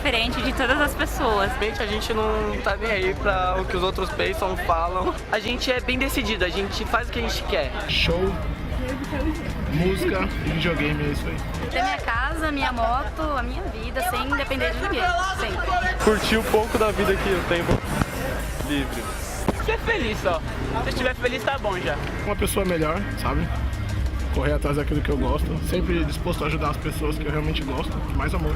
diferente de todas as pessoas. A gente não tá nem aí pra o que os outros pensam, falam. A gente é bem decidido, a gente faz o que a gente quer. Show, música e videogame, é isso aí. Ter minha casa, minha moto, a minha vida, sem depender de ninguém, sempre. Curtir um pouco da vida que eu tenho livre. Ser feliz só. Se estiver feliz, tá bom já. Uma pessoa melhor, sabe? Correr atrás daquilo que eu gosto. Sempre disposto a ajudar as pessoas que eu realmente gosto. Mais amor.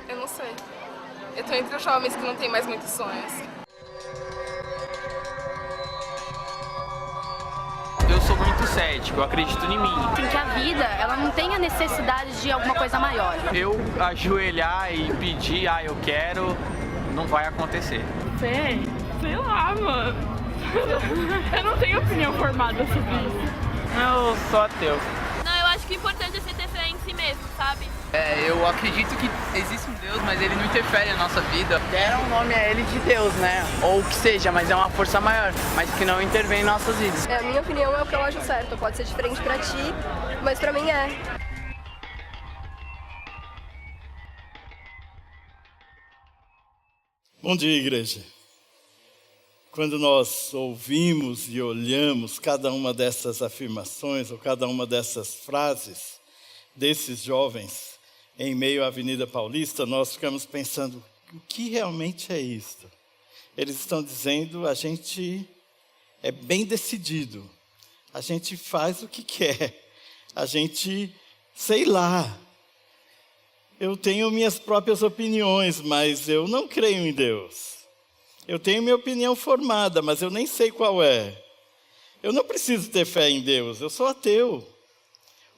Eu não sei. Eu tô entre os jovens que não têm mais muitos sonhos. Eu sou muito cético, eu acredito em mim. Assim, que a vida, ela não tem a necessidade de alguma coisa maior. Eu ajoelhar e pedir, eu quero, não vai acontecer. Sei lá, mano. Eu não tenho opinião formada sobre isso. Eu sou ateu. Não, eu acho que o importante é você ter fé em si mesmo, sabe? Eu acredito que existe um Deus, mas ele não interfere na nossa vida. Deram o nome a ele de Deus, né? Ou o que seja, mas é uma força maior, mas que não intervém em nossas vidas. A minha opinião é o que eu acho certo. Pode ser diferente pra ti, mas pra mim é. Bom dia, igreja. Quando nós ouvimos e olhamos cada uma dessas afirmações ou cada uma dessas frases desses jovens em meio à Avenida Paulista, nós ficamos pensando, o que realmente é isto? Eles estão dizendo, a gente é bem decidido, a gente faz o que quer, a gente, sei lá, eu tenho minhas próprias opiniões, mas eu não creio em Deus. Eu tenho minha opinião formada, mas eu nem sei qual é. Eu não preciso ter fé em Deus, eu sou ateu.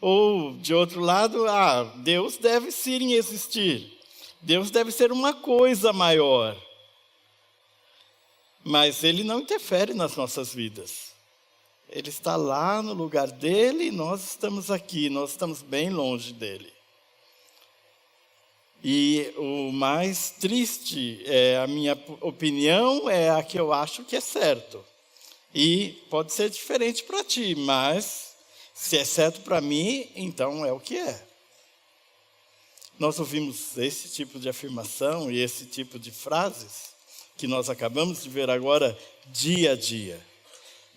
Ou, de outro lado, Deus deve sim existir. Deus deve ser uma coisa maior. Mas Ele não interfere nas nossas vidas. Ele está lá no lugar dele e nós estamos aqui, nós estamos bem longe dele. E o mais triste, a minha opinião é a que eu acho que é certo. E pode ser diferente para ti, mas se é certo para mim, então é o que é. Nós ouvimos esse tipo de afirmação e esse tipo de frases que nós acabamos de ver agora dia a dia.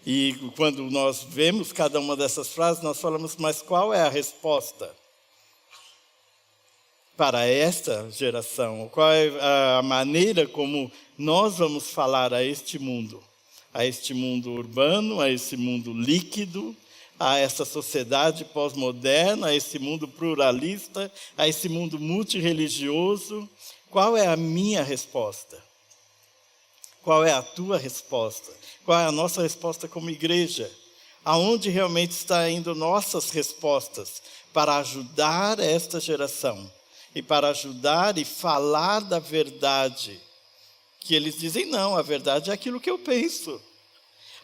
E quando nós vemos cada uma dessas frases, nós falamos, mas qual é a resposta para esta geração? Qual é a maneira como nós vamos falar a este mundo urbano, a esse mundo líquido, a essa sociedade pós-moderna, a esse mundo pluralista, a esse mundo multirreligioso? Qual é a minha resposta? Qual é a tua resposta? Qual é a nossa resposta como igreja? Aonde realmente está indo nossas respostas para ajudar esta geração? E para ajudar e falar da verdade, que eles dizem, não, a verdade é aquilo que eu penso.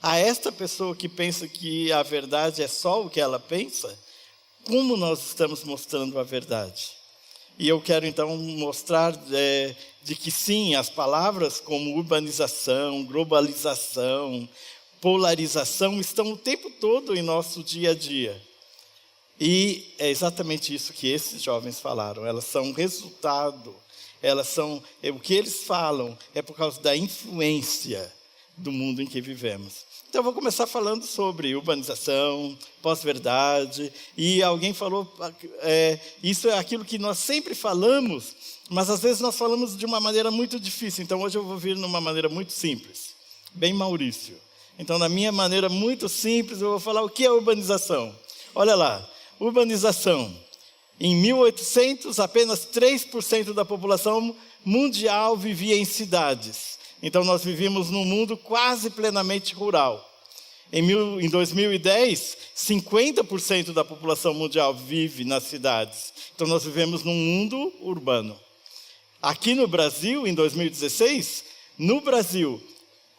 A esta pessoa que pensa que a verdade é só o que ela pensa, como nós estamos mostrando a verdade? E eu quero então mostrar de que sim, as palavras como urbanização, globalização, polarização estão o tempo todo em nosso dia a dia. E é exatamente isso que esses jovens falaram. Elas são resultado, o que eles falam é por causa da influência do mundo em que vivemos. Então eu vou começar falando sobre urbanização, pós-verdade, e alguém falou, isso é aquilo que nós sempre falamos, mas às vezes nós falamos de uma maneira muito difícil, então hoje eu vou vir numa maneira muito simples, bem Maurício. Então na minha maneira muito simples eu vou falar o que é urbanização. Olha lá. Urbanização. Em 1800, apenas 3% da população mundial vivia em cidades. Então, nós vivíamos num mundo quase plenamente rural. Em 2010, 50% da população mundial vive nas cidades. Então, nós vivemos num mundo urbano. Aqui no Brasil, em 2016, no Brasil,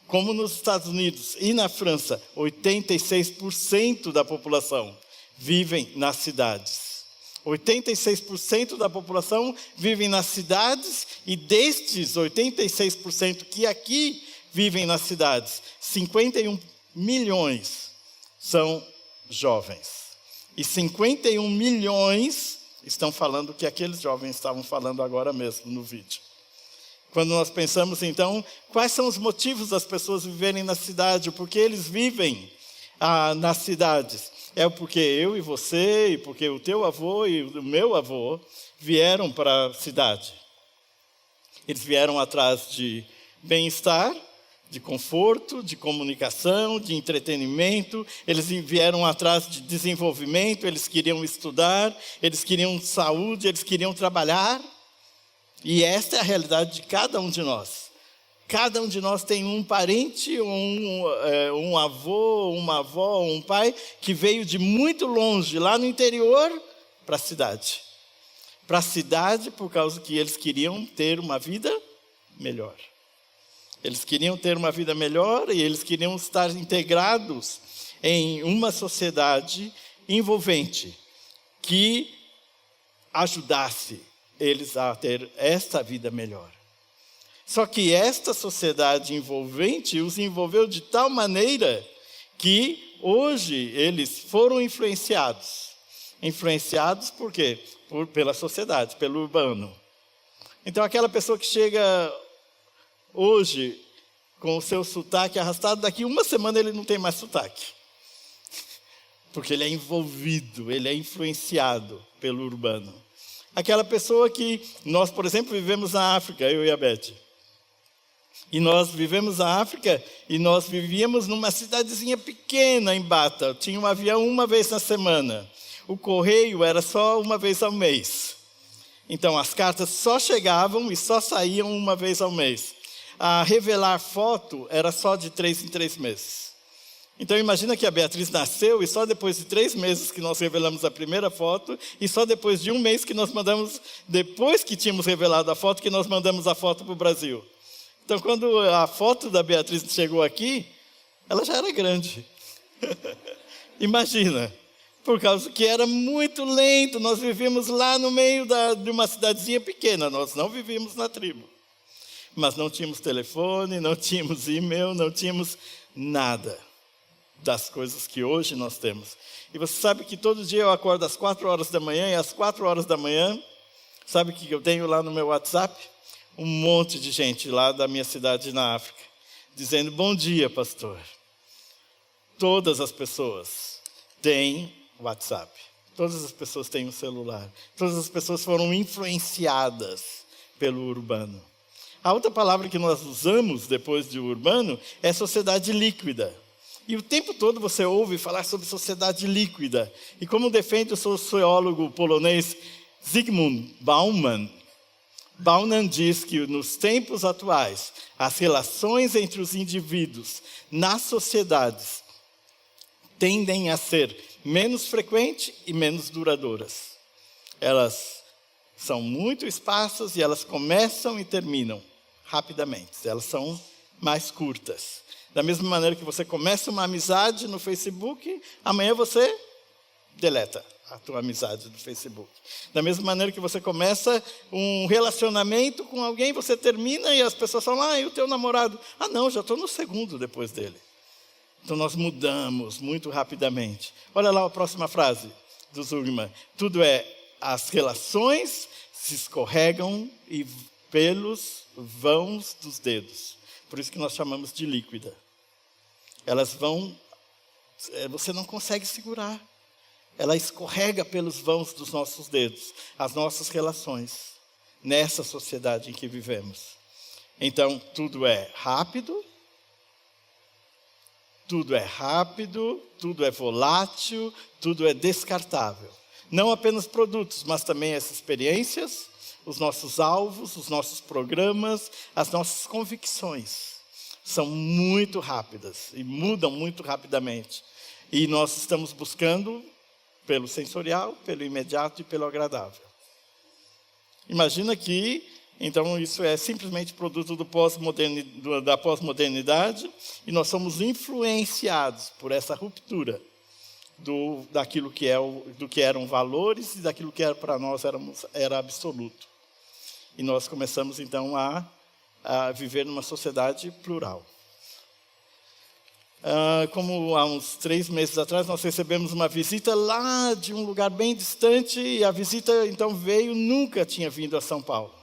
como nos Estados Unidos e na França, 86% da população vivem nas cidades. 86% da população vivem nas cidades e destes 86% que aqui vivem nas cidades, 51 milhões são jovens. E 51 milhões estão falando o que aqueles jovens estavam falando agora mesmo no vídeo. Quando nós pensamos, então, quais são os motivos das pessoas viverem na cidade, por que eles vivem nas cidades? É porque eu e você, e porque o teu avô e o meu avô vieram para a cidade. Eles vieram atrás de bem-estar, de conforto, de comunicação, de entretenimento. Eles vieram atrás de desenvolvimento, eles queriam estudar, eles queriam saúde, eles queriam trabalhar. E esta é a realidade de cada um de nós. Cada um de nós tem um parente, um avô, uma avó, um pai, que veio de muito longe, lá no interior, para a cidade. Para a cidade por causa que eles queriam ter uma vida melhor. Eles queriam ter uma vida melhor e eles queriam estar integrados em uma sociedade envolvente que ajudasse eles a ter esta vida melhor. Só que esta sociedade envolvente os envolveu de tal maneira que hoje eles foram influenciados. Influenciados por quê? Pela sociedade, pelo urbano. Então aquela pessoa que chega hoje com o seu sotaque arrastado, daqui uma semana ele não tem mais sotaque. Porque ele é envolvido, ele é influenciado pelo urbano. Aquela pessoa que nós, por exemplo, vivemos na África, eu e a Beth. E nós vivemos na África e nós vivíamos numa cidadezinha pequena em Bata. Tinha um avião uma vez na semana. O correio era só uma vez ao mês. Então as cartas só chegavam e só saíam uma vez ao mês. A revelar foto era só de 3 em 3 meses. Então imagina que a Beatriz nasceu e só depois de 3 meses que nós revelamos a primeira foto e só depois de 1 mês que nós mandamos, depois que tínhamos revelado a foto, que nós mandamos a foto para o Brasil. Então quando a foto da Beatriz chegou aqui, ela já era grande. Imagina, por causa que era muito lento, nós vivíamos lá no meio de uma cidadezinha pequena, nós não vivíamos na tribo. Mas não tínhamos telefone, não tínhamos e-mail, não tínhamos nada das coisas que hoje nós temos. E você sabe que todo dia eu acordo às 4 horas da manhã, e às 4 horas da manhã, sabe o que eu tenho lá no meu WhatsApp? Um monte de gente lá da minha cidade na África, dizendo, bom dia, pastor. Todas as pessoas têm WhatsApp. Todas as pessoas têm um celular. Todas as pessoas foram influenciadas pelo urbano. A outra palavra que nós usamos depois de urbano é sociedade líquida. E o tempo todo você ouve falar sobre sociedade líquida. E como defende o sociólogo polonês Zygmunt Bauman, Bauman diz que nos tempos atuais, as relações entre os indivíduos nas sociedades tendem a ser menos frequentes e menos duradouras. Elas são muito esparsas e elas começam e terminam rapidamente. Elas são mais curtas. Da mesma maneira que você começa uma amizade no Facebook, amanhã você deleta a tua amizade do Facebook. Da mesma maneira que você começa um relacionamento com alguém, você termina e as pessoas falam, e o teu namorado? Não, já estou no segundo depois dele. Então nós mudamos muito rapidamente. Olha lá a próxima frase do Zugman. Tudo as relações se escorregam e pelos vãos dos dedos. Por isso que nós chamamos de líquida. Elas vão, você não consegue segurar. Ela escorrega pelos vãos dos nossos dedos, as nossas relações, nessa sociedade em que vivemos. Então, tudo é rápido, tudo é volátil, tudo é descartável. Não apenas produtos, mas também as experiências, os nossos alvos, os nossos programas, as nossas convicções. São muito rápidas e mudam muito rapidamente. E nós estamos buscando pelo sensorial, pelo imediato e pelo agradável. Imagina que, então, isso é simplesmente produto da pós-modernidade e nós somos influenciados por essa ruptura daquilo do que eram valores e daquilo que para nós era absoluto. E nós começamos, então, a viver numa sociedade plural. Como há uns 3 meses atrás nós recebemos uma visita lá de um lugar bem distante, e a visita então veio, nunca tinha vindo a São Paulo.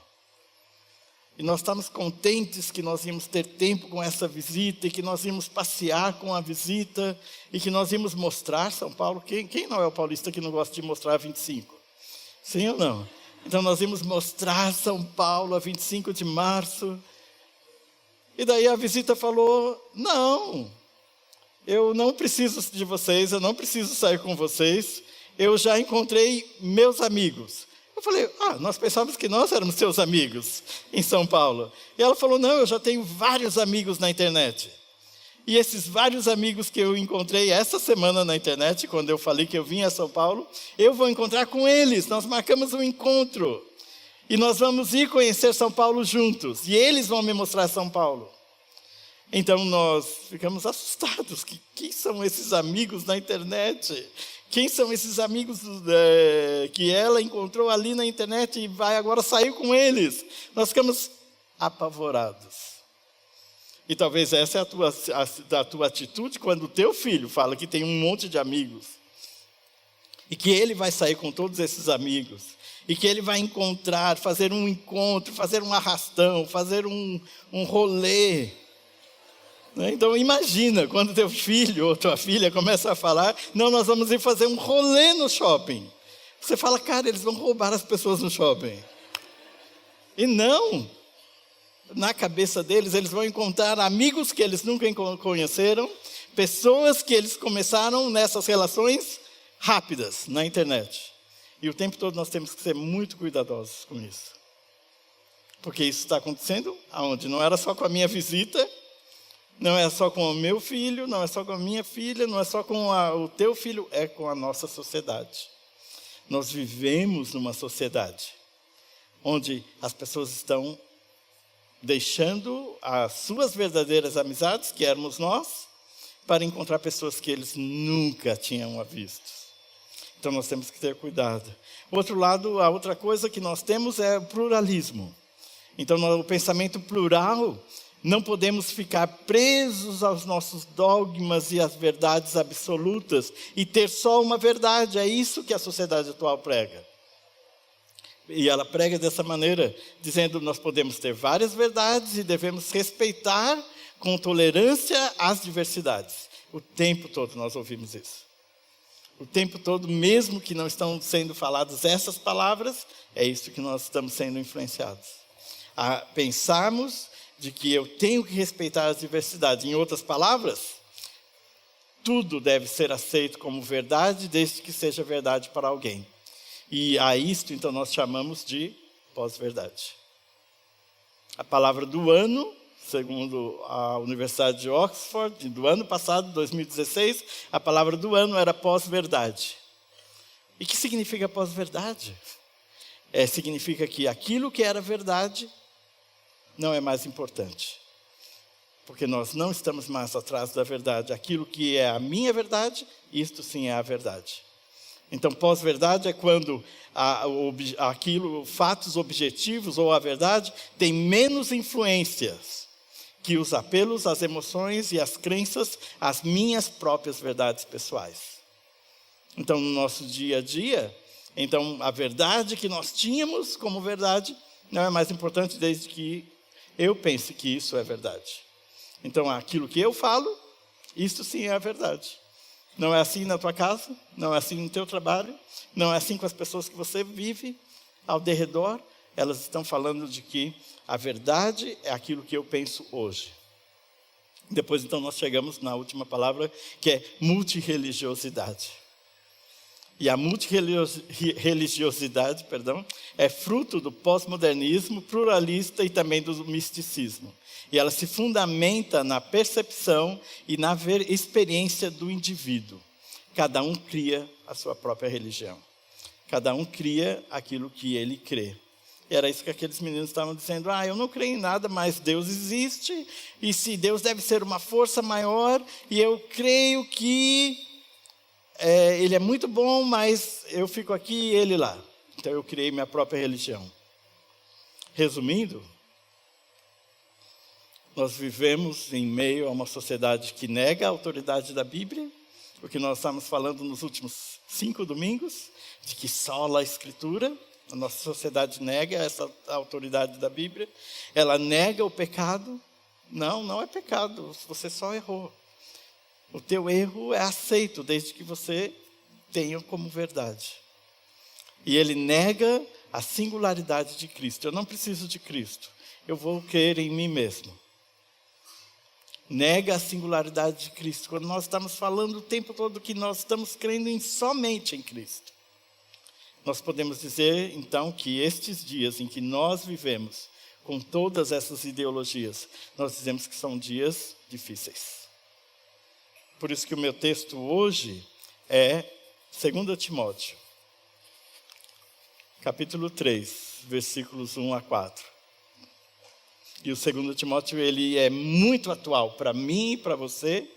E nós estamos contentes que nós íamos ter tempo com essa visita, e que nós íamos passear com a visita, e que nós íamos mostrar São Paulo. Quem não é o paulista que não gosta de mostrar a 25? Sim ou não? Então nós íamos mostrar São Paulo a 25 de março. E daí a visita falou, não, eu não preciso de vocês, eu não preciso sair com vocês, eu já encontrei meus amigos. Eu falei, nós pensávamos que nós éramos seus amigos em São Paulo. E ela falou, não, eu já tenho vários amigos na internet. E esses vários amigos que eu encontrei essa semana na internet, quando eu falei que eu vinha a São Paulo, eu vou encontrar com eles, nós marcamos um encontro. E nós vamos ir conhecer São Paulo juntos, e eles vão me mostrar São Paulo. Então nós ficamos assustados. Quem são esses amigos na internet? Quem são esses amigos que ela encontrou ali na internet e vai agora sair com eles? Nós ficamos apavorados. E talvez essa é a tua atitude quando o teu filho fala que tem um monte de amigos. E que ele vai sair com todos esses amigos. E que ele vai encontrar, fazer um encontro, fazer um arrastão, fazer um rolê. Então imagina, quando teu filho ou tua filha começa a falar, não, nós vamos ir fazer um rolê no shopping. Você fala, cara, eles vão roubar as pessoas no shopping. E não, na cabeça deles, eles vão encontrar amigos que eles nunca conheceram, pessoas que eles começaram nessas relações rápidas na internet. E o tempo todo nós temos que ser muito cuidadosos com isso. Porque isso está acontecendo aonde? Não era só com a minha visita, não é só com o meu filho, não é só com a minha filha, não é só com o teu filho, é com a nossa sociedade. Nós vivemos numa sociedade onde as pessoas estão deixando as suas verdadeiras amizades, que éramos nós, para encontrar pessoas que eles nunca tinham visto. Então nós temos que ter cuidado. Outro lado, a outra coisa que nós temos é o pluralismo. Então no pensamento plural, não podemos ficar presos aos nossos dogmas e às verdades absolutas e ter só uma verdade. É isso que a sociedade atual prega. E ela prega dessa maneira, dizendo que nós podemos ter várias verdades e devemos respeitar com tolerância as diversidades. O tempo todo nós ouvimos isso. O tempo todo, mesmo que não estão sendo faladas essas palavras, é isso que nós estamos sendo influenciados. A pensarmos de que eu tenho que respeitar as diversidades. Em outras palavras, tudo deve ser aceito como verdade, desde que seja verdade para alguém. E a isto, então, nós chamamos de pós-verdade. A palavra do ano, segundo a Universidade de Oxford, do ano passado, 2016, a palavra do ano era pós-verdade. E o que significa pós-verdade? Significa que aquilo que era verdade não é mais importante. Porque nós não estamos mais atrás da verdade. Aquilo que é a minha verdade, isto sim é a verdade. Então, pós-verdade é quando fatos objetivos ou a verdade tem menos influências que os apelos, as emoções e as crenças, as minhas próprias verdades pessoais. Então, no nosso dia a dia, então, a verdade que nós tínhamos como verdade não é mais importante desde que eu pense que isso é verdade. Então, aquilo que eu falo, isso sim é a verdade. Não é assim na tua casa, não é assim no teu trabalho, não é assim com as pessoas que você vive ao derredor. Elas estão falando de que a verdade é aquilo que eu penso hoje. Depois, então, nós chegamos na última palavra, que é multirreligiosidade. E a multirreligiosidade, é fruto do pós-modernismo pluralista e também do misticismo. E ela se fundamenta na percepção e na experiência do indivíduo. Cada um cria a sua própria religião. Cada um cria aquilo que ele crê. E era isso que aqueles meninos estavam dizendo. Eu não creio em nada, mas Deus existe. E se Deus deve ser uma força maior, e eu creio que Ele é muito bom, mas eu fico aqui e Ele lá. Então eu criei minha própria religião. Resumindo, Nós vivemos em meio a uma sociedade que nega a autoridade da Bíblia, o que nós estamos falando nos últimos 5 domingos, de que sola a Escritura. A nossa sociedade nega essa autoridade da Bíblia. Ela nega o pecado. Não, não é pecado, você só errou. O teu erro é aceito, desde que você tenha como verdade. E ele nega a singularidade de Cristo. Eu não preciso de Cristo, eu vou crer em mim mesmo. Nega a singularidade de Cristo, quando nós estamos falando o tempo todo que nós estamos crendo somente em Cristo. Nós podemos dizer, então, que estes dias em que nós vivemos, com todas essas ideologias, nós dizemos que são dias difíceis. Por isso que o meu texto hoje é 2 Timóteo, capítulo 3, versículos 1 a 4. E o 2 Timóteo, ele é muito atual para mim e para você,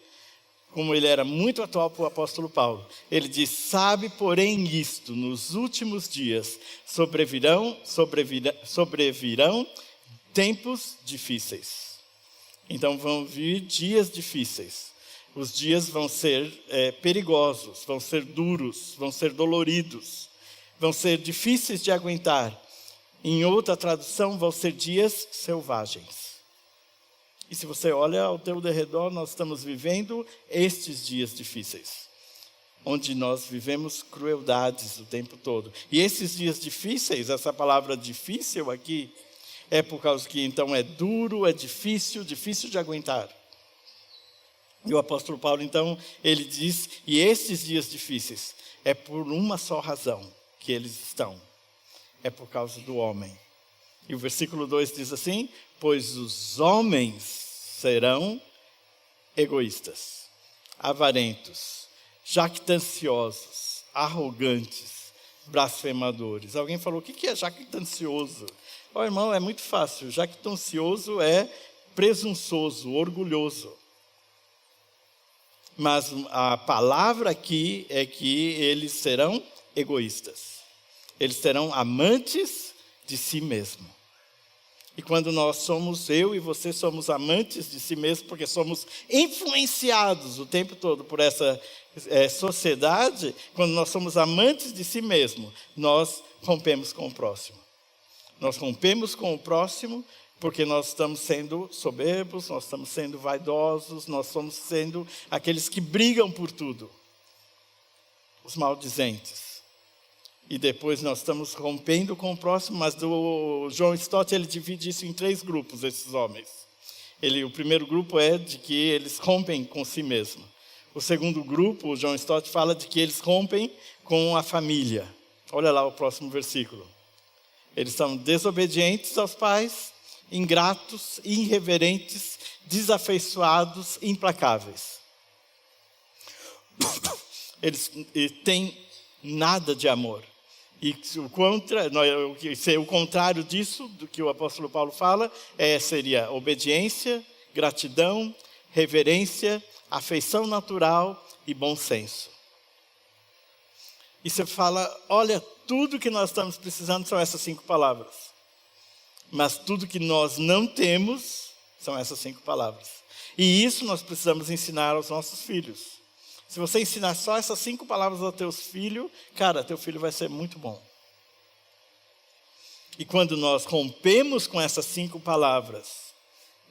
como ele era muito atual para o apóstolo Paulo. Ele diz, sabe, porém, isto, nos últimos dias sobrevirão tempos difíceis. Então vão vir dias difíceis. Os dias vão ser perigosos, vão ser duros, vão ser doloridos, vão ser difíceis de aguentar. Em outra tradução, vão ser dias selvagens. E se você olha ao teu derredor, nós estamos vivendo estes dias difíceis, onde nós vivemos crueldades o tempo todo. E esses dias difíceis, essa palavra difícil aqui, é por causa que então é duro, é difícil de aguentar. E o apóstolo Paulo, então, ele diz, e esses dias difíceis é por uma só razão que eles estão. É por causa do homem. E o versículo 2 diz assim, pois os homens serão egoístas, avarentos, jactanciosos, arrogantes, blasfemadores. Alguém falou, o que é jactancioso? Ó, irmão, é muito fácil. Jactancioso é presunçoso, orgulhoso. Mas a palavra aqui é que eles serão egoístas. Eles serão amantes de si mesmo. E quando nós somos, eu e você somos amantes de si mesmo, porque somos influenciados o tempo todo por essa sociedade, quando nós somos amantes de si mesmo, nós rompemos com o próximo. Nós rompemos com o próximo porque nós estamos sendo soberbos, nós estamos sendo vaidosos, nós estamos sendo aqueles que brigam por tudo. Os maldizentes. E depois nós estamos rompendo com o próximo, mas o John Stott, ele divide isso em 3 grupos, esses homens. O primeiro grupo é de que eles rompem com si mesmo. O segundo grupo, o John Stott, fala de que eles rompem com a família. Olha lá o próximo versículo. Eles são desobedientes aos pais, ingratos, irreverentes, desafeiçoados, implacáveis. Eles têm nada de amor. E o contrário disso, do que o apóstolo Paulo fala, seria obediência, gratidão, reverência, afeição natural e bom senso. E você fala, olha, tudo que nós estamos precisando são essas 5 palavras. Mas tudo que nós não temos são essas 5 palavras. E isso nós precisamos ensinar aos nossos filhos. Se você ensinar só essas 5 palavras aos teus filhos, cara, teu filho vai ser muito bom. E quando nós rompemos com essas 5 palavras,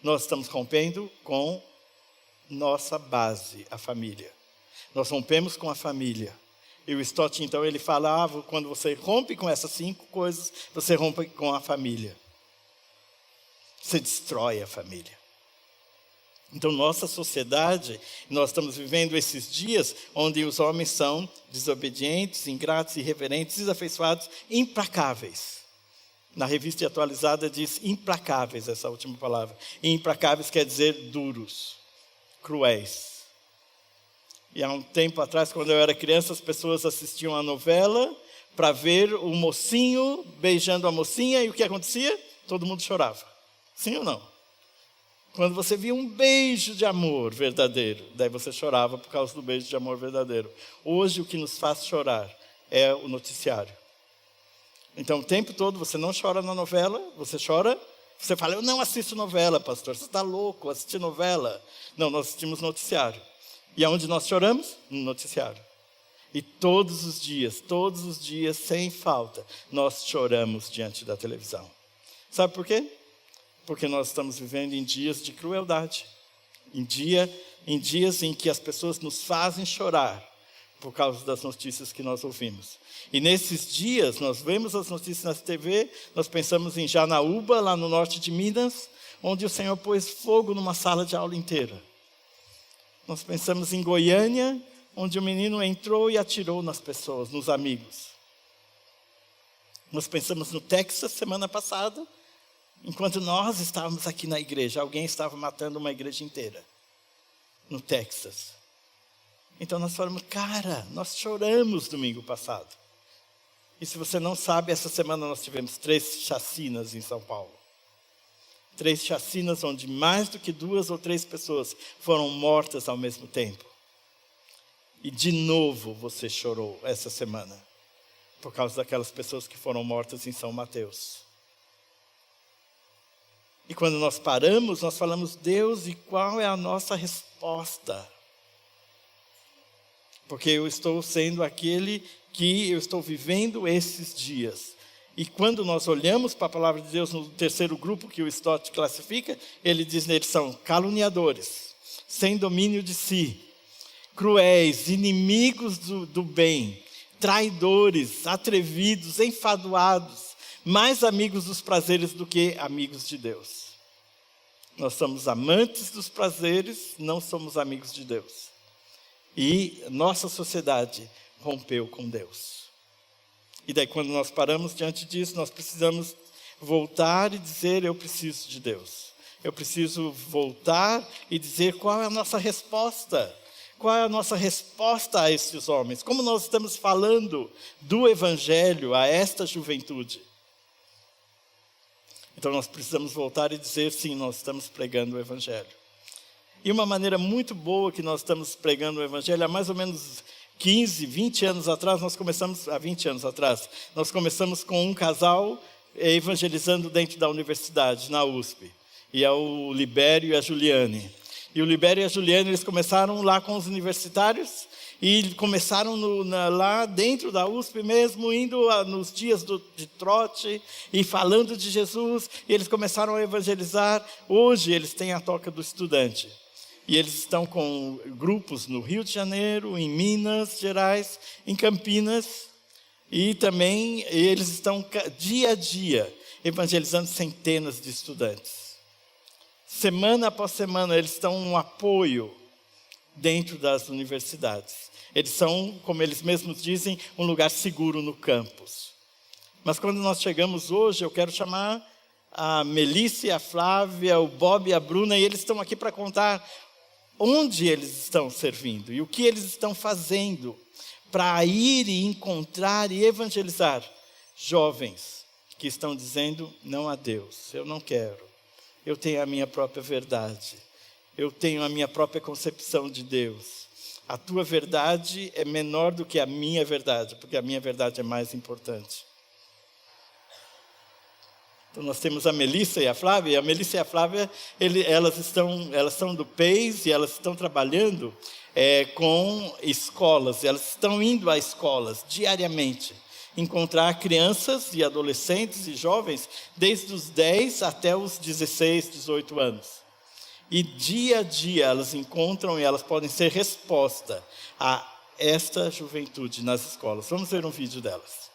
nós estamos rompendo com nossa base, a família. Nós rompemos com a família. E o Stott, então, ele fala, quando você rompe com essas 5 coisas, você rompe com a família. Você destrói a família. Então, nossa sociedade, nós estamos vivendo esses dias onde os homens são desobedientes, ingratos, irreverentes, desafeiçoados, implacáveis. Na revista atualizada diz implacáveis, essa última palavra. E implacáveis quer dizer duros, cruéis. E há um tempo atrás, quando eu era criança, as pessoas assistiam a novela para ver o mocinho beijando a mocinha, e o que acontecia? Todo mundo chorava. Sim ou não? Quando você via um beijo de amor verdadeiro, daí você chorava por causa do beijo de amor verdadeiro. Hoje o que nos faz chorar é o noticiário. Então o tempo todo você não chora na novela, você chora Você fala, eu não assisto novela, pastor, você está louco, assistir novela. Não, nós assistimos noticiário. E aonde nós choramos? No noticiário. E todos os dias, sem falta, nós choramos diante da televisão. Sabe por quê? Porque nós estamos vivendo em dias de crueldade. Em dias em que as pessoas nos fazem chorar por causa das notícias que nós ouvimos. E nesses dias, nós vemos as notícias na TV, nós pensamos em Janaúba, lá no norte de Minas, onde o Senhor pôs fogo numa sala de aula inteira. Nós pensamos em Goiânia, onde o menino entrou e atirou nas pessoas, nos amigos. Nós pensamos no Texas, semana passada, enquanto nós estávamos aqui na igreja, alguém estava matando uma igreja inteira, no Texas. Então nós falamos, cara, nós choramos domingo passado. E se você não sabe, essa semana nós tivemos 3 chacinas em São Paulo. 3 chacinas onde mais do que 2 ou 3 pessoas foram mortas ao mesmo tempo. E de novo você chorou essa semana, por causa daquelas pessoas que foram mortas em São Mateus. E quando nós paramos, nós falamos, Deus, e qual é a nossa resposta? Porque eu estou sendo aquele que eu estou vivendo esses dias. E quando nós olhamos para a palavra de Deus no terceiro grupo que o Stott classifica, ele diz neles são caluniadores, sem domínio de si, cruéis, inimigos do bem, traidores, atrevidos, enfadoados, mais amigos dos prazeres do que amigos de Deus. Nós somos amantes dos prazeres, não somos amigos de Deus. E nossa sociedade rompeu com Deus. E daí quando nós paramos diante disso, nós precisamos voltar e dizer, eu preciso de Deus. Eu preciso voltar e dizer qual é a nossa resposta. Qual é a nossa resposta a esses homens? Como nós estamos falando do Evangelho a esta juventude? Então nós precisamos voltar e dizer, sim, nós estamos pregando o Evangelho. E uma maneira muito boa que nós estamos pregando o Evangelho, há mais ou menos 15, 20 anos atrás, há 20 anos atrás, nós começamos com um casal evangelizando dentro da universidade, na USP. E é o Libério e a Juliane. E o Libério e a Juliane, eles começaram lá com os universitários, e começaram lá dentro da USP mesmo, indo nos dias de trote, e falando de Jesus, e eles começaram a evangelizar. Hoje eles têm a Toca do Estudante. E eles estão com grupos no Rio de Janeiro, em Minas Gerais, em Campinas. E também eles estão dia a dia evangelizando centenas de estudantes. Semana após semana eles estão um apoio dentro das universidades. Eles são, como eles mesmos dizem, um lugar seguro no campus. Mas quando nós chegamos hoje, eu quero chamar a Melissa, a Flávia, o Bob e a Bruna, e eles estão aqui para contar onde eles estão servindo e o que eles estão fazendo para ir e encontrar e evangelizar jovens que estão dizendo não a Deus, eu não quero, eu tenho a minha própria verdade, eu tenho a minha própria concepção de Deus. A tua verdade é menor do que a minha verdade, porque a minha verdade é mais importante. Então nós temos a Melissa e a Flávia, e a Melissa e a Flávia, elas são do PEIS e elas estão trabalhando com escolas, elas estão indo a escolas diariamente, encontrar crianças e adolescentes e jovens, desde os 10 até os 16, 18 anos. E dia a dia elas encontram e elas podem ser resposta a esta juventude nas escolas. Vamos ver um vídeo delas.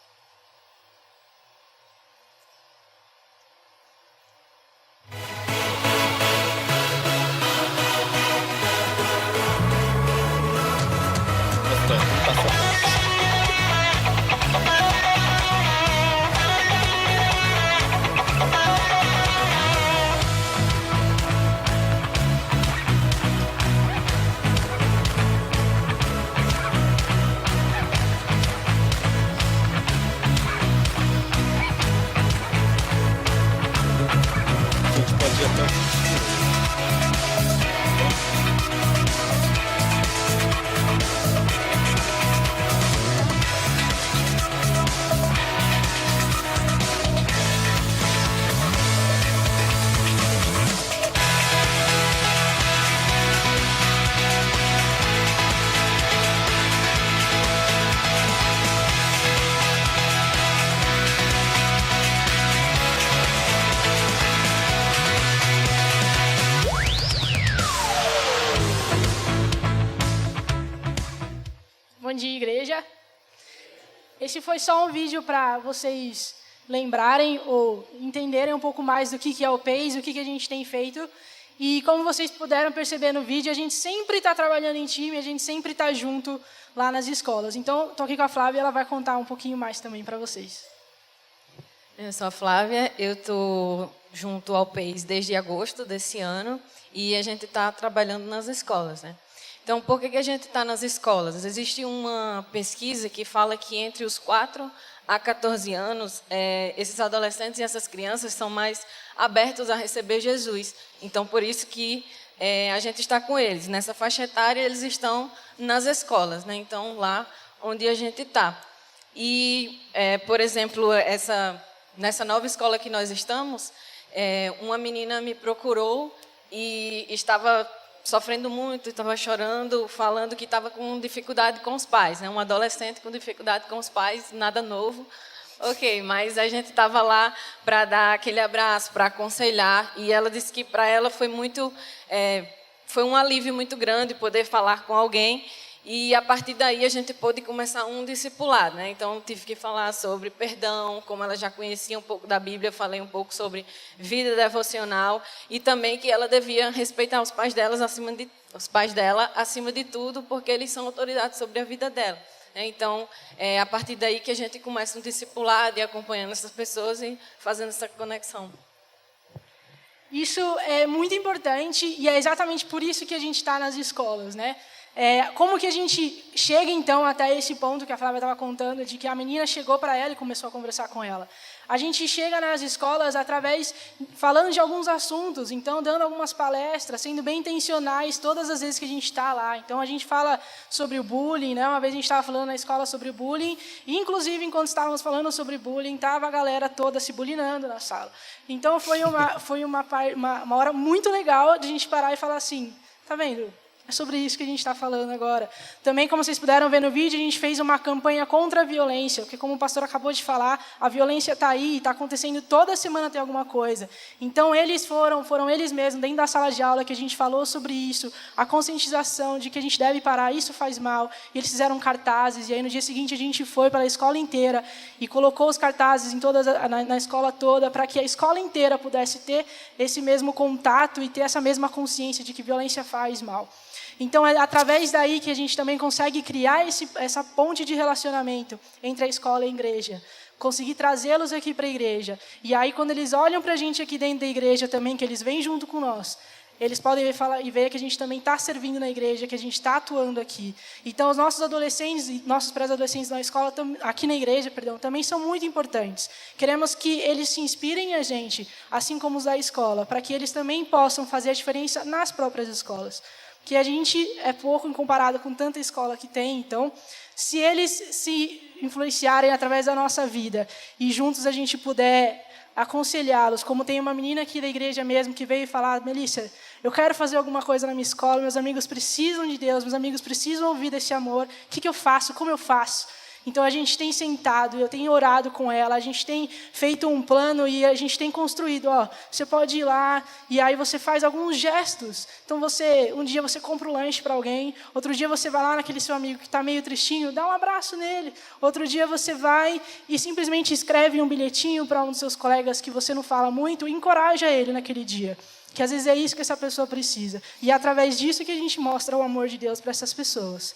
Bom dia, igreja. Esse foi só um vídeo para vocês lembrarem ou entenderem um pouco mais do que é o PACE, o que a gente tem feito. E como vocês puderam perceber no vídeo, a gente sempre está trabalhando em time, a gente sempre está junto lá nas escolas. Então, estou aqui com a Flávia e ela vai contar um pouquinho mais também para vocês. Eu sou a Flávia, eu estou junto ao PACE desde agosto desse ano e a gente está trabalhando nas escolas, né? Então, por que a gente está nas escolas? Existe uma pesquisa que fala que entre os 4 a 14 anos, esses adolescentes e essas crianças são mais abertos a receber Jesus. Então, por isso que a gente está com eles. Nessa faixa etária, eles estão nas escolas, né? Então, lá onde a gente está. E, por exemplo, nessa nova escola que nós estamos, uma menina me procurou e estava sofrendo muito, estava chorando, falando que estava com dificuldade com os pais, né? Um adolescente com dificuldade com os pais, nada novo. Ok, mas a gente estava lá para dar aquele abraço, para aconselhar, e ela disse que para ela foi foi um alívio muito grande poder falar com alguém, e a partir daí a gente pôde começar um discipulado, né? Então tive que falar sobre perdão, como ela já conhecia um pouco da Bíblia, falei um pouco sobre vida devocional e também que ela devia respeitar os pais dela acima de tudo, porque eles são autoridade sobre a vida dela. Então, a partir daí que a gente começa um discipulado e acompanhando essas pessoas e fazendo essa conexão. Isso é muito importante e é exatamente por isso que a gente está nas escolas, né? Como que a gente chega, então, até esse ponto que a Flávia estava contando, de que a menina chegou para ela e começou a conversar com ela? A gente chega nas escolas falando de alguns assuntos, então, dando algumas palestras, sendo bem intencionais todas as vezes que a gente está lá. Então, a gente fala sobre o bullying, né? Uma vez a gente estava falando na escola sobre o bullying, e, inclusive, enquanto estávamos falando sobre bullying, estava a galera toda se bullyingando na sala. Então, foi uma hora muito legal de a gente parar e falar assim, tá vendo? É sobre isso que a gente está falando agora. Também, como vocês puderam ver no vídeo, a gente fez uma campanha contra a violência, porque, como o pastor acabou de falar, a violência está aí, está acontecendo toda semana tem alguma coisa. Então, eles foram eles mesmos, dentro da sala de aula, que a gente falou sobre isso, a conscientização de que a gente deve parar, isso faz mal. E eles fizeram cartazes, e aí no dia seguinte a gente foi para a escola inteira e colocou os cartazes na escola toda, para que a escola inteira pudesse ter esse mesmo contato e ter essa mesma consciência de que violência faz mal. Então, é através daí que a gente também consegue criar essa ponte de relacionamento entre a escola e a igreja. Conseguir trazê-los aqui para a igreja. E aí, quando eles olham para a gente aqui dentro da igreja também, que eles vêm junto com nós, eles podem ver que a gente também está servindo na igreja, que a gente está atuando aqui. Então, os nossos adolescentes e nossos pré-adolescentes na escola, aqui na igreja, também são muito importantes. Queremos que eles se inspirem em a gente, assim como os da escola, para que eles também possam fazer a diferença nas próprias escolas. Que a gente é pouco comparado com tanta escola que tem. Então, se eles se influenciarem através da nossa vida e juntos a gente puder aconselhá-los, como tem uma menina aqui da igreja mesmo que veio falar, Melissa, eu quero fazer alguma coisa na minha escola, meus amigos precisam de Deus, meus amigos precisam ouvir desse amor, o que eu faço, como eu faço? Então, a gente tem sentado, eu tenho orado com ela, a gente tem feito um plano e a gente tem construído, você pode ir lá e aí você faz alguns gestos. Então, um dia você compra um lanche para alguém, outro dia você vai lá naquele seu amigo que está meio tristinho, dá um abraço nele. Outro dia você vai e simplesmente escreve um bilhetinho para um dos seus colegas que você não fala muito e encoraja ele naquele dia. Que às vezes é isso que essa pessoa precisa. E é através disso que a gente mostra o amor de Deus para essas pessoas.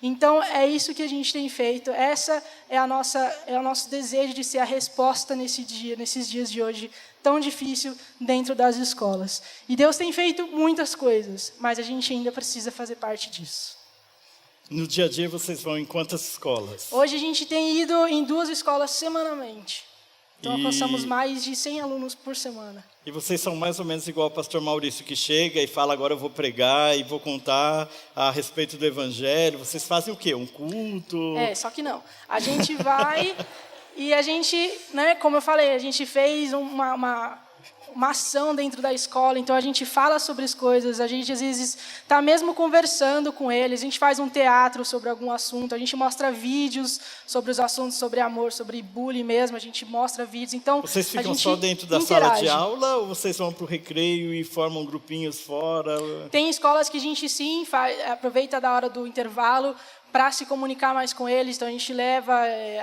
Então, é isso que a gente tem feito. Essa é o nosso desejo de ser a resposta nesses dias de hoje, tão difícil dentro das escolas. E Deus tem feito muitas coisas, mas a gente ainda precisa fazer parte disso. No dia a dia, vocês vão em quantas escolas? Hoje a gente tem ido em 2 escolas semanalmente. Então, alcançamos mais de 100 alunos por semana. E vocês são mais ou menos igual ao pastor Maurício, que chega e fala, agora eu vou pregar e vou contar a respeito do evangelho. Vocês fazem o quê? Um culto? Só que não. A gente vai e a gente, né, como eu falei, a gente fez uma ação dentro da escola, então a gente fala sobre as coisas, a gente às vezes está mesmo conversando com eles, a gente faz um teatro sobre algum assunto, a gente mostra vídeos sobre os assuntos, sobre amor, sobre bullying mesmo, a gente mostra vídeos, então vocês ficam só dentro da sala de aula ou vocês vão para o recreio e formam grupinhos fora? Tem escolas que a gente sim aproveita da hora do intervalo para se comunicar mais com eles. Então, a gente leva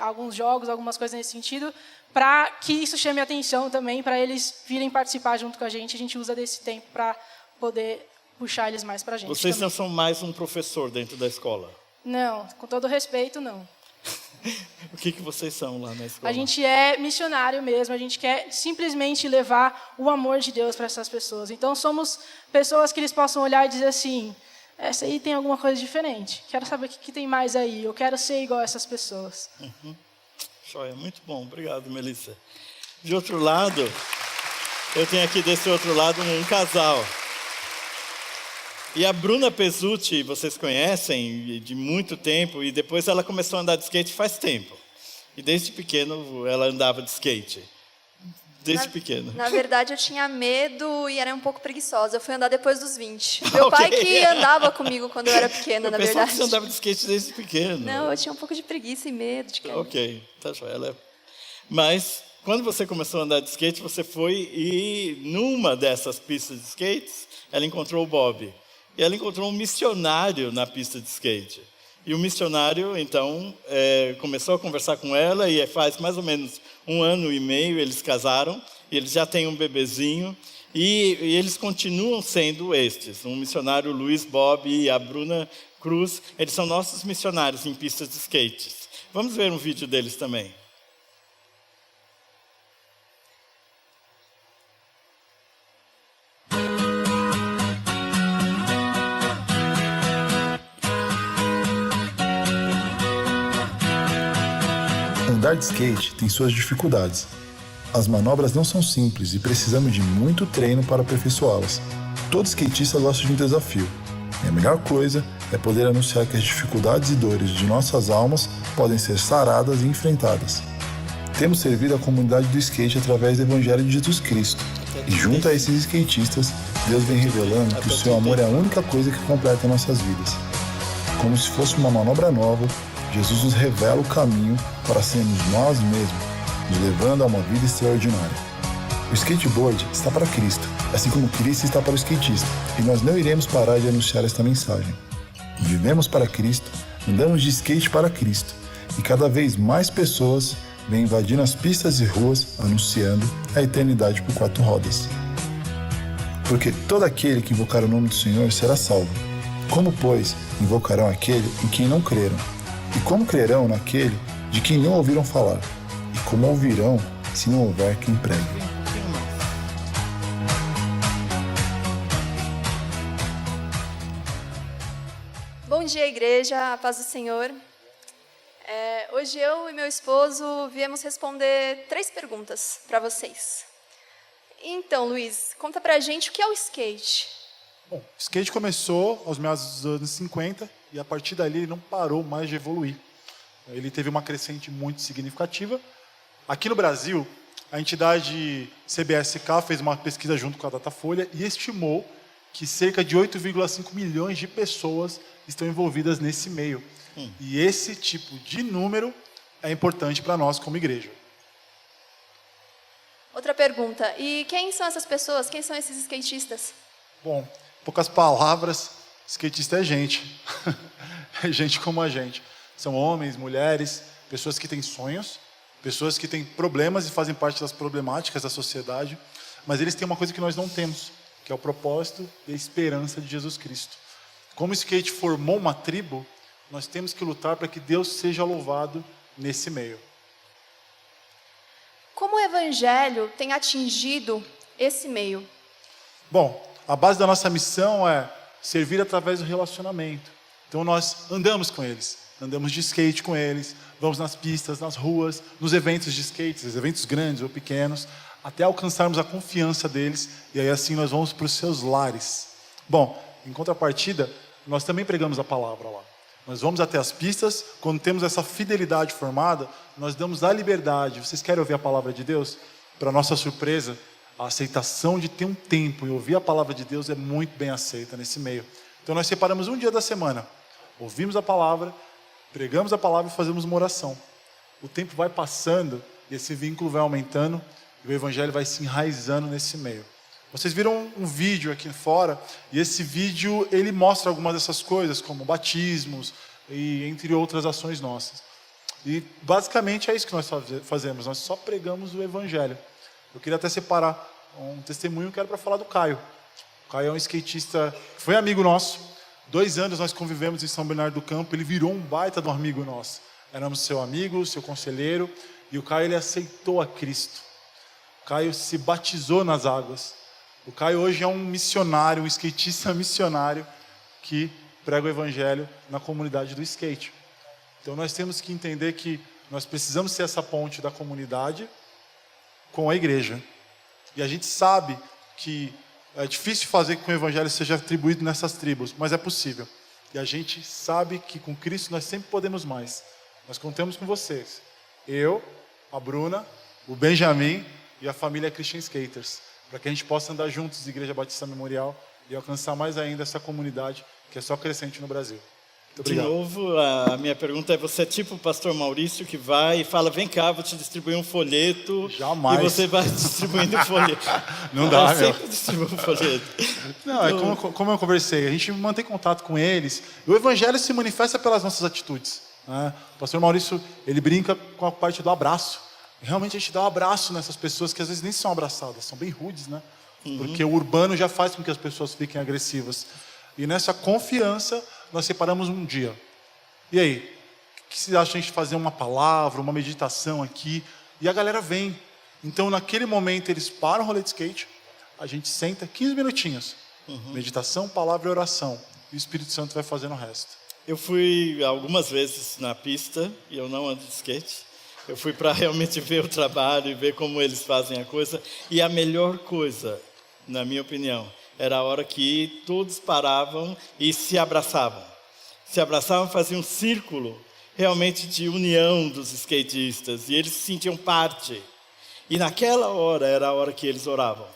alguns jogos, algumas coisas nesse sentido, para que isso chame a atenção também, para eles virem participar junto com a gente. A gente usa desse tempo para poder puxar eles mais para a gente. Vocês também. não são mais um professor dentro da escola? Não, com todo respeito, não. O que vocês são lá na escola? A gente é missionário mesmo, a gente quer simplesmente levar o amor de Deus para essas pessoas. Então, somos pessoas que eles possam olhar e dizer assim, essa aí tem alguma coisa diferente, quero saber o que tem mais aí, eu quero ser igual a essas pessoas. Joia, muito bom, obrigado, Melissa. De outro lado, eu tenho aqui desse outro lado um casal. E a Bruna Pesutti, vocês conhecem de muito tempo, e depois ela começou a andar de skate faz tempo. E desde pequeno ela andava de skate. Desde pequeno. Na verdade, eu tinha medo e era um pouco preguiçosa. Eu fui andar depois dos 20. Meu pai que andava comigo quando eu era pequena, na verdade. Que você andava de skate desde pequeno. Não, eu tinha um pouco de preguiça e medo de cair. Ok, tá joia. Mas, quando você começou a andar de skate, você foi e numa dessas pistas de skates, ela encontrou o Bob. E ela encontrou um missionário na pista de skate. E o missionário, então, começou a conversar com ela e faz mais ou menos 1 ano e meio eles casaram. E eles já têm um bebezinho. E eles continuam sendo estes. Um missionário, o Luiz Bob e a Bruna Cruz. Eles são nossos missionários em pistas de skate. Vamos ver um vídeo deles também. Andar de skate tem suas dificuldades. As manobras não são simples e precisamos de muito treino para aperfeiçoá-las. Todo skatista gosta de um desafio. E a melhor coisa é poder anunciar que as dificuldades e dores de nossas almas podem ser saradas e enfrentadas. Temos servido a comunidade do skate através do Evangelho de Jesus Cristo. E junto a esses skatistas, Deus vem revelando que o seu amor é a única coisa que completa nossas vidas. Como se fosse uma manobra nova, Jesus nos revela o caminho para sermos nós mesmos, nos levando a uma vida extraordinária. O skateboard está para Cristo, assim como Cristo está para o skatista, e nós não iremos parar de anunciar esta mensagem. Vivemos para Cristo, andamos de skate para Cristo, e cada vez mais pessoas vêm invadindo as pistas e ruas, anunciando a eternidade por 4 rodas. Porque todo aquele que invocar o nome do Senhor será salvo. Como, pois, invocarão aquele em quem não creram? E como crerão naquele de quem não ouviram falar? E como ouvirão se não houver quem pregue? Bom dia, igreja, a paz do Senhor. Hoje eu e meu esposo viemos responder 3 perguntas para vocês. Então, Luiz, conta pra gente o que é o skate. Bom, o skate começou aos meados dos anos 50 e a partir dali ele não parou mais de evoluir. Ele teve uma crescente muito significativa. Aqui no Brasil, a entidade CBSK fez uma pesquisa junto com a Datafolha e estimou que cerca de 8,5 milhões de pessoas estão envolvidas nesse meio. E esse tipo de número é importante para nós como igreja. Outra pergunta, e quem são essas pessoas? Quem são esses skatistas? Bom, poucas palavras, skatista é gente. É gente como a gente. São homens, mulheres, pessoas que têm sonhos, pessoas que têm problemas e fazem parte das problemáticas da sociedade, mas eles têm uma coisa que nós não temos, que é o propósito e a esperança de Jesus Cristo. Como o skate formou uma tribo, nós temos que lutar para que Deus seja louvado nesse meio. Como o Evangelho tem atingido esse meio? Bom, a base da nossa missão é servir através do relacionamento. Então nós andamos com eles, andamos de skate com eles, vamos nas pistas, nas ruas, nos eventos de skate, eventos grandes ou pequenos, até alcançarmos a confiança deles e aí assim nós vamos para os seus lares. Bom, em contrapartida, nós também pregamos a palavra lá. Nós vamos até as pistas, quando temos essa fidelidade formada, nós damos a liberdade. Vocês querem ouvir a palavra de Deus? Para nossa surpresa, a aceitação de ter um tempo e ouvir a palavra de Deus é muito bem aceita nesse meio. Então nós separamos um dia da semana, ouvimos a palavra, pregamos a palavra e fazemos uma oração. O tempo vai passando e esse vínculo vai aumentando e o evangelho vai se enraizando nesse meio. Vocês viram um vídeo aqui fora e esse vídeo ele mostra algumas dessas coisas, como batismos, e entre outras ações nossas. E basicamente é isso que nós fazemos, nós só pregamos o Evangelho. Eu queria até separar um testemunho que era para falar do Caio. O Caio é um skatista que foi amigo nosso. 2 anos nós convivemos em São Bernardo do Campo, ele virou um baita do amigo nosso. Éramos seu amigo, seu conselheiro, e o Caio ele aceitou a Cristo. O Caio se batizou nas águas. O Caio hoje é um missionário, um skatista missionário que prega o Evangelho na comunidade do skate. Então nós temos que entender que nós precisamos ser essa ponte da comunidade com a igreja. E a gente sabe que é difícil fazer com que o Evangelho seja atribuído nessas tribos, mas é possível. E a gente sabe que com Cristo nós sempre podemos mais. Nós contamos com vocês. Eu, a Bruna, o Benjamin e a família Christian Skaters, para que a gente possa andar juntos, Igreja Batista Memorial, e alcançar mais ainda essa comunidade que é só crescente no Brasil. Muito De obrigado. novo, a minha pergunta é, você é tipo o pastor Maurício que vai e fala, vem cá, vou te distribuir um folheto. Jamais. E você vai distribuindo o folheto. Não dá, Eu meu. sempre distribuo um folheto. Não, é como eu conversei, a gente mantém contato com eles. E o Evangelho se manifesta pelas nossas atitudes. Né? O pastor Maurício, ele brinca com a parte do abraço. Realmente a gente dá um abraço nessas pessoas que às vezes nem são abraçadas, são bem rudes, né? Porque o urbano já faz com que as pessoas fiquem agressivas. E nessa confiança, nós separamos um dia. E aí? O que vocês acham de a gente fazer uma palavra, uma meditação aqui? E a galera vem. Então, naquele momento, eles param o rolê de skate, a gente senta 15 minutinhos. Meditação, palavra e oração. E o Espírito Santo vai fazendo o resto. Eu fui algumas vezes na pista, e eu não ando de skate. Eu fui para realmente ver o trabalho e ver como eles fazem a coisa. E a melhor coisa, na minha opinião, era a hora que todos paravam e se abraçavam. Se abraçavam, faziam um círculo realmente de união dos skatistas. E eles se sentiam parte. E naquela hora era a hora que eles oravam.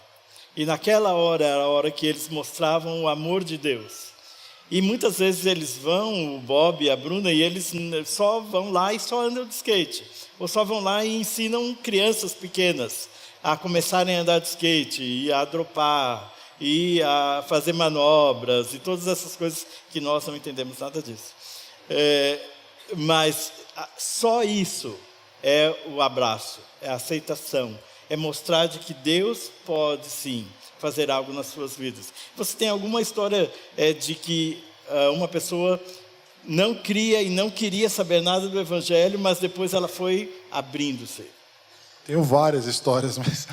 E naquela hora era a hora que eles mostravam o amor de Deus. E muitas vezes eles vão, o Bob e a Bruna, e eles só vão lá e só andam de skate. Ou só vão lá e ensinam crianças pequenas a começarem a andar de skate, e a dropar, e a fazer manobras, e todas essas coisas que nós não entendemos nada disso. Mas só isso é o abraço, é a aceitação, é mostrar de que Deus pode sim fazer algo nas suas vidas. Você tem alguma história de que uma pessoa não cria e não queria saber nada do Evangelho, mas depois ela foi abrindo-se? Tenho várias histórias, mas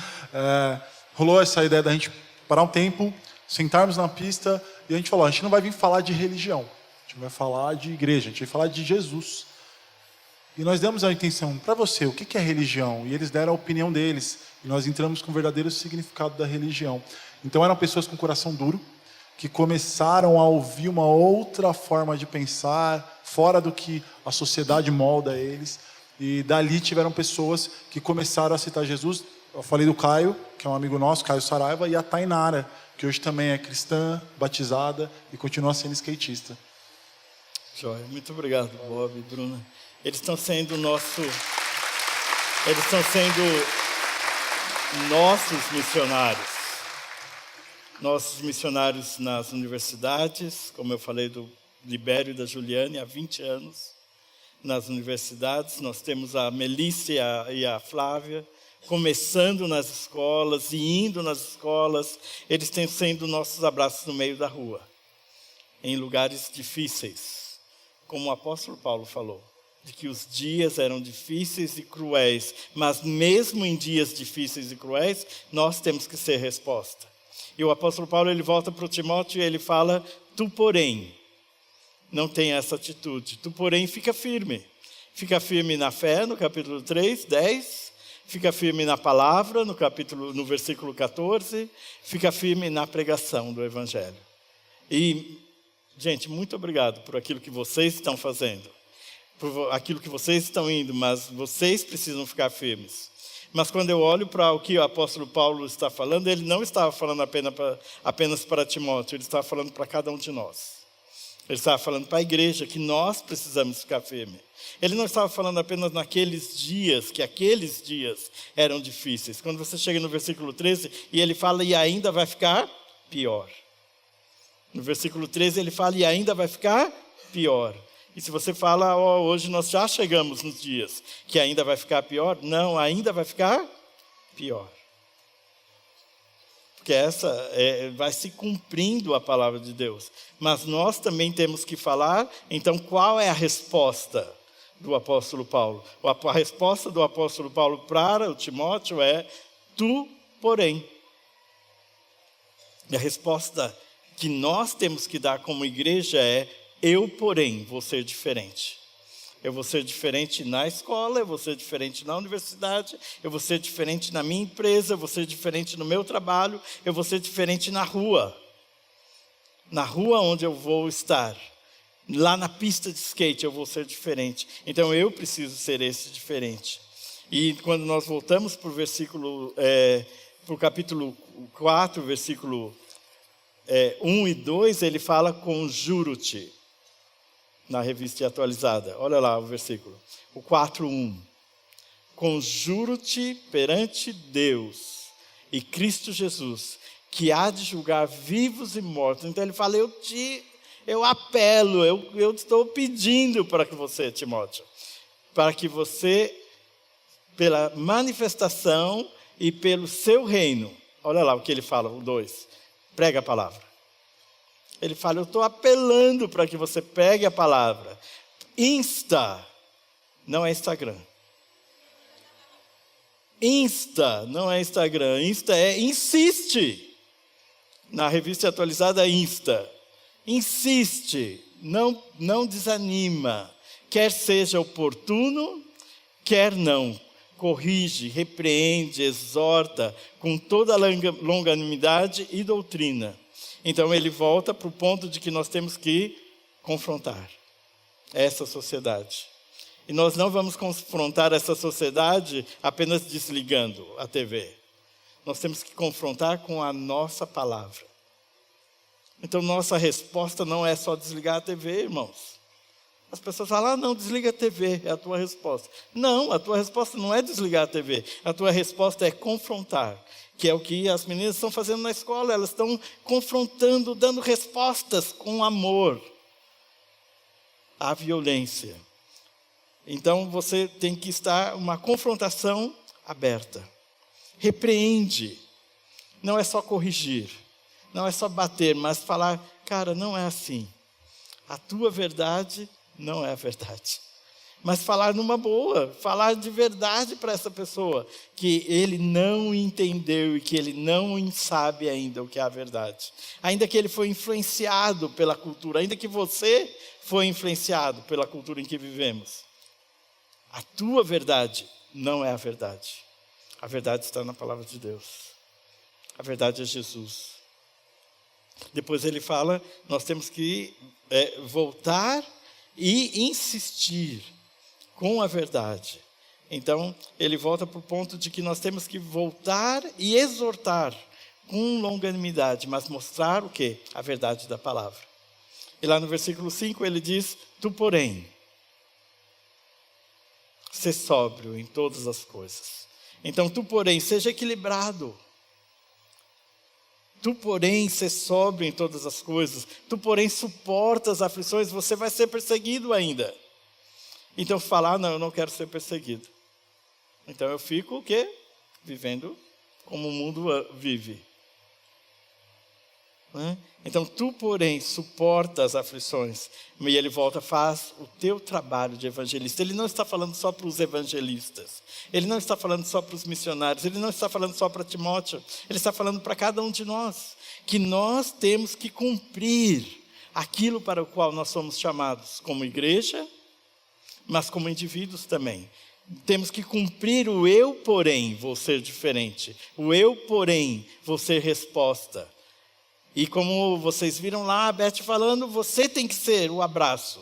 rolou essa ideia da gente parar um tempo, sentarmos na pista, e a gente falou, a gente não vai vir falar de religião, a gente vai falar de igreja, a gente vai falar de Jesus. E nós demos a intenção, para você, o que é religião? E eles deram a opinião deles, e nós entramos com o verdadeiro significado da religião. Então eram pessoas com coração duro, que começaram a ouvir uma outra forma de pensar, fora do que a sociedade molda eles, e dali tiveram pessoas que começaram a aceitar Jesus. Eu falei do Caio, que é um amigo nosso, Caio Saraiva, e a Tainara, que hoje também é cristã, batizada, e continua sendo skatista. Joia, muito obrigado, Bob e Bruna. Eles estão sendo nossos missionários. Nossos missionários nas universidades, como eu falei do Libério e da Juliane, há 20 anos. Nas universidades, nós temos a Melissa e a Flávia, começando nas escolas e indo nas escolas. Eles têm sendo nossos abraços no meio da rua, em lugares difíceis. Como o apóstolo Paulo falou, de que os dias eram difíceis e cruéis, mas mesmo em dias difíceis e cruéis, nós temos que ser resposta. E o apóstolo Paulo, ele volta para o Timóteo e ele fala, tu, porém, não tem essa atitude. Tu, porém, fica firme. Fica firme na fé, no capítulo 3, 10. Fica firme na palavra, no versículo 14. Fica firme na pregação do Evangelho. E, gente, muito obrigado por aquilo que vocês estão fazendo. Por aquilo que vocês estão indo, mas vocês precisam ficar firmes. Mas quando eu olho para o que o apóstolo Paulo está falando, ele não estava falando apenas para Timóteo, ele estava falando para cada um de nós. Ele estava falando para a igreja que nós precisamos ficar firmes. Ele não estava falando apenas naqueles dias, que aqueles dias eram difíceis. Quando você chega no versículo 13, e ele fala, e ainda vai ficar pior. No versículo 13 ele fala, e ainda vai ficar pior. E se você fala, hoje nós já chegamos nos dias que ainda vai ficar pior, não, ainda vai ficar pior. Porque vai se cumprindo a palavra de Deus. Mas nós também temos que falar, então qual é a resposta do apóstolo Paulo? A resposta do apóstolo Paulo para o Timóteo é: tu, porém. E a resposta que nós temos que dar como igreja é: eu, porém, vou ser diferente. Eu vou ser diferente na escola, eu vou ser diferente na universidade, eu vou ser diferente na minha empresa, eu vou ser diferente no meu trabalho, eu vou ser diferente na rua. Na rua onde eu vou estar. Lá na pista de skate eu vou ser diferente. Então eu preciso ser esse diferente. E quando nós voltamos para o capítulo 4, versículo 1 e 2, ele fala: conjuro-te. Na revista atualizada, olha lá o versículo, o 4:1. Conjuro-te perante Deus e Cristo Jesus, que há de julgar vivos e mortos. Então ele fala: eu apelo, eu estou pedindo para que você, Timóteo, para que você, pela manifestação e pelo seu reino, olha lá o que ele fala, o 2, prega a palavra. Ele fala: eu estou apelando para que você pegue a palavra. Insta, não é Instagram. Insta, não é Instagram. Insta é insiste. Na revista atualizada, Insta. Insiste, não desanima. Quer seja oportuno, quer não. Corrige, repreende, exorta, com toda longanimidade e doutrina. Então ele volta para o ponto de que nós temos que confrontar essa sociedade. E nós não vamos confrontar essa sociedade apenas desligando a TV. Nós temos que confrontar com a nossa palavra. Então nossa resposta não é só desligar a TV, irmãos. As pessoas falam: não, desliga a TV, é a tua resposta. Não, a tua resposta não é desligar a TV. A tua resposta é confrontar. Que é o que as meninas estão fazendo na escola. Elas estão confrontando, dando respostas com amor à violência. Então você tem que estar uma confrontação aberta. Repreende. Não é só corrigir. Não é só bater, mas falar: cara, não é assim. A tua verdade não é a verdade. Mas falar numa boa, falar de verdade para essa pessoa, que ele não entendeu e que ele não sabe ainda o que é a verdade. Ainda que ele foi influenciado pela cultura, ainda que você foi influenciado pela cultura em que vivemos. A tua verdade não é a verdade. A verdade está na palavra de Deus. A verdade é Jesus. Depois ele fala: nós temos que voltar e insistir com a verdade. Então, ele volta para o ponto de que nós temos que voltar e exortar com longanimidade, mas mostrar o quê? A verdade da palavra. E lá no versículo 5 ele diz: tu, porém, sê sóbrio em todas as coisas. Então, tu, porém, seja equilibrado. Tu, porém, sê sóbrio em todas as coisas. Tu, porém, suporta as aflições. Você vai ser perseguido ainda. Então falar: não, eu não quero ser perseguido. Então eu fico o quê? Vivendo como o mundo vive. Então tu, porém, suporta as aflições. E ele volta: faz o teu trabalho de evangelista. Ele não está falando só para os evangelistas. Ele não está falando só para os missionários. Ele não está falando só para Timóteo. Ele está falando para cada um de nós. Que nós temos que cumprir aquilo para o qual nós somos chamados como igreja, mas como indivíduos também. Temos que cumprir o eu, porém, vou ser diferente. O eu, porém, vou ser resposta. E como vocês viram lá a Beth falando, você tem que ser o abraço.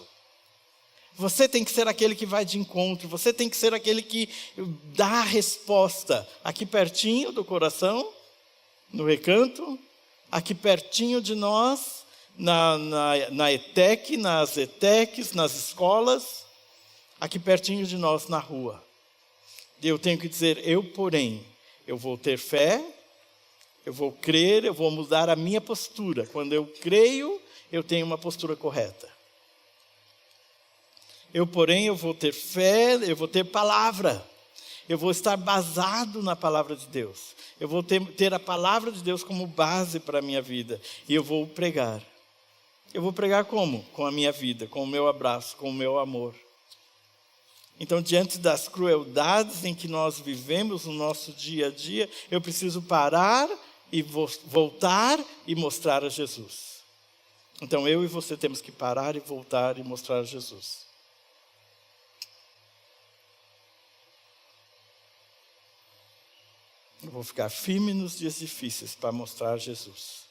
Você tem que ser aquele que vai de encontro. Você tem que ser aquele que dá a resposta. Aqui pertinho do coração, no recanto. Aqui pertinho de nós, na ETEC, nas ETECs, nas escolas. Aqui pertinho de nós, na rua. Eu tenho que dizer: eu, porém, eu vou ter fé, eu vou crer, eu vou mudar a minha postura. Quando eu creio, eu tenho uma postura correta. Porém, eu vou ter fé, eu vou ter palavra. Eu vou estar basado na palavra de Deus. Eu vou ter a palavra de Deus como base para a minha vida. E eu vou pregar. Eu vou pregar como? Com a minha vida, com o meu abraço, com o meu amor. Então, diante das crueldades em que nós vivemos no nosso dia a dia, eu preciso parar e voltar e mostrar a Jesus. Então, eu e você temos que parar e voltar e mostrar a Jesus. Eu vou ficar firme nos dias difíceis para mostrar Jesus.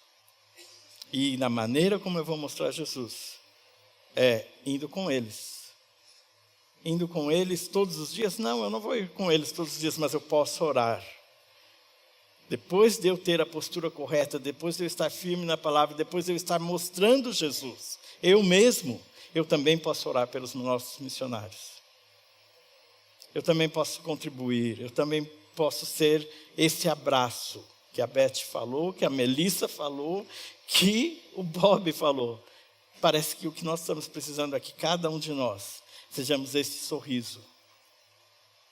E na maneira como eu vou mostrar Jesus, é indo com eles. Indo com eles todos os dias? Não, eu não vou ir com eles todos os dias, mas eu posso orar. Depois de eu ter a postura correta, depois de eu estar firme na palavra, depois de eu estar mostrando Jesus, eu mesmo, eu também posso orar pelos nossos missionários. Eu também posso contribuir, eu também posso ser esse abraço que a Beth falou, que a Melissa falou, que o Bob falou. Parece que o que nós estamos precisando aqui, cada um de nós, sejamos este sorriso,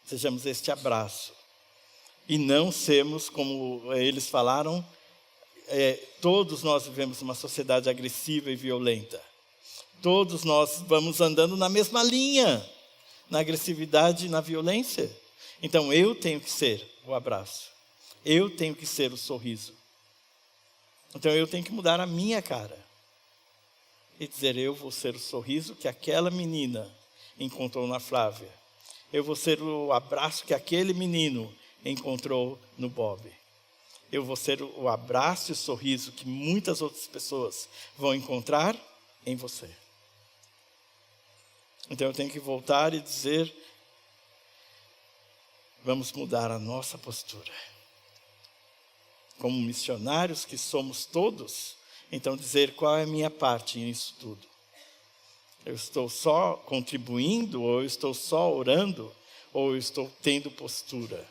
sejamos este abraço. E não sermos, como eles falaram, todos nós vivemos uma sociedade agressiva e violenta. Todos nós vamos andando na mesma linha, na agressividade e na violência. Então eu tenho que ser o abraço. Eu tenho que ser o sorriso. Então eu tenho que mudar a minha cara. E dizer, eu vou ser o sorriso que aquela menina encontrou na Flávia. Eu vou ser o abraço que aquele menino encontrou no Bob. Eu vou ser o abraço e o sorriso que muitas outras pessoas vão encontrar em você. Então eu tenho que voltar e dizer, vamos mudar a nossa postura. Como missionários que somos todos, então dizer qual é a minha parte nisso tudo. Eu estou só contribuindo, ou eu estou só orando, ou eu estou tendo postura.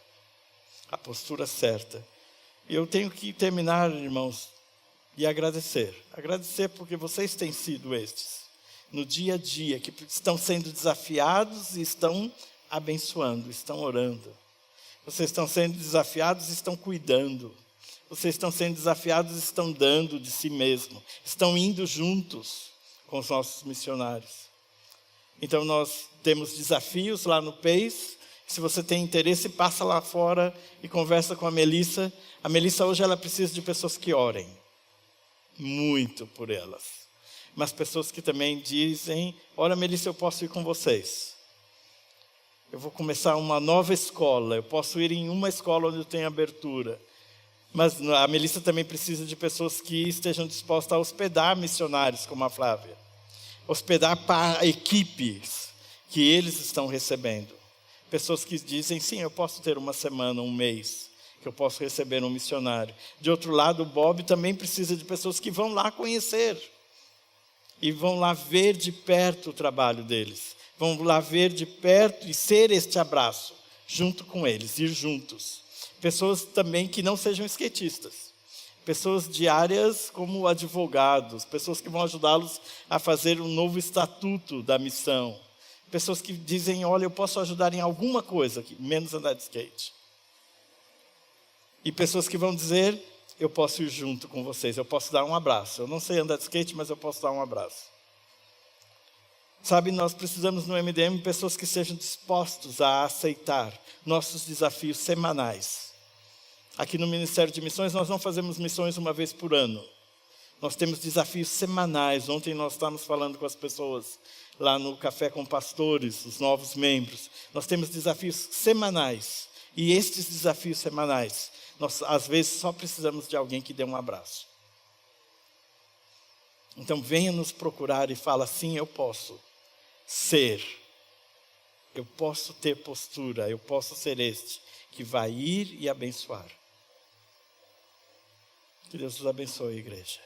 A postura certa. E eu tenho que terminar, irmãos, e agradecer. Agradecer porque vocês têm sido estes, no dia a dia, que estão sendo desafiados e estão abençoando, estão orando. Vocês estão sendo desafiados e estão cuidando. Vocês estão sendo desafiados e estão dando de si mesmo. Estão indo juntos com os nossos missionários. Então nós temos desafios lá no PEIS. Se você tem interesse, passa lá fora e conversa com a Melissa. A Melissa hoje ela precisa de pessoas que orem. Muito por elas. Mas pessoas que também dizem, olha Melissa, eu posso ir com vocês. Eu vou começar uma nova escola. Eu posso ir em uma escola onde eu tenho abertura. Mas a Melissa também precisa de pessoas que estejam dispostas a hospedar missionários, como a Flávia. Hospedar para equipes que eles estão recebendo. Pessoas que dizem, sim, eu posso ter uma semana, um mês, que eu posso receber um missionário. De outro lado, o Bob também precisa de pessoas que vão lá conhecer. E vão lá ver de perto o trabalho deles. Vão lá ver de perto e ser este abraço, junto com eles, ir juntos. Pessoas também que não sejam skatistas. Pessoas de áreas como advogados, pessoas que vão ajudá-los a fazer um novo estatuto da missão. Pessoas que dizem, olha, eu posso ajudar em alguma coisa, menos andar de skate. E pessoas que vão dizer, eu posso ir junto com vocês, eu posso dar um abraço. Eu não sei andar de skate, mas eu posso dar um abraço. Sabe, nós precisamos no MDM pessoas que sejam dispostos a aceitar nossos desafios semanais. Aqui no Ministério de Missões, nós não fazemos missões uma vez por ano. Nós temos desafios semanais. Ontem nós estávamos falando com as pessoas lá no Café com Pastores, os novos membros. Nós temos desafios semanais. E estes desafios semanais, nós às vezes só precisamos de alguém que dê um abraço. Então venha nos procurar e fala, sim, eu posso ser. Eu posso ter postura, eu posso ser este que vai ir e abençoar. Que Deus nos abençoe, igreja.